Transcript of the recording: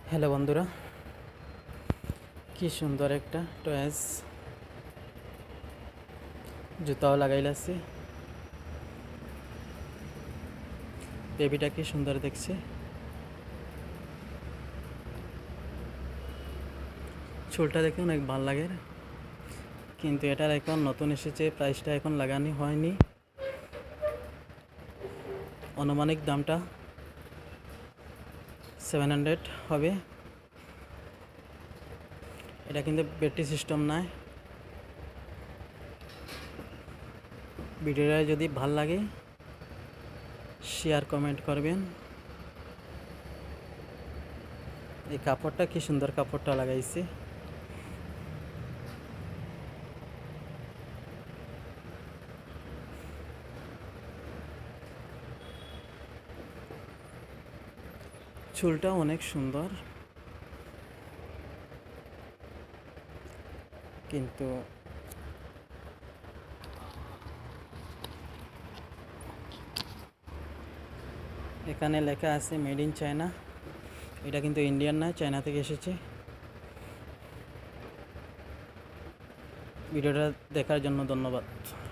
Hello বন্ধুরা, কি সুন্দর একটা টয়েস জুতাও লাগাইলাছি। বেবিটা কি সুন্দর দেখছে। চুলটা দেখে অনেক ভালো লাগে, কিন্তু এটার এখন নতুন এসেছে, প্রাইসটা এখন লাগানো হয়নি। আনুমানিক দামটা 700 হবে। এটা কিন্তু ব্যাটারি সিস্টেম নয়। ভিডিওটা যদি ভাল লাগে শেয়ার কমেন্ট করবেন। এই কাপড়টা কি সুন্দর, কাপড়টা লাগাইছে। চুলটা অনেক সুন্দর, কিন্তু এখানে লেখা আছে মেড ইন চায়না। এটা কিন্তু ইন্ডিয়ান না, চায়না থেকে এসেছে। ভিডিওটা দেখার জন্য ধন্যবাদ।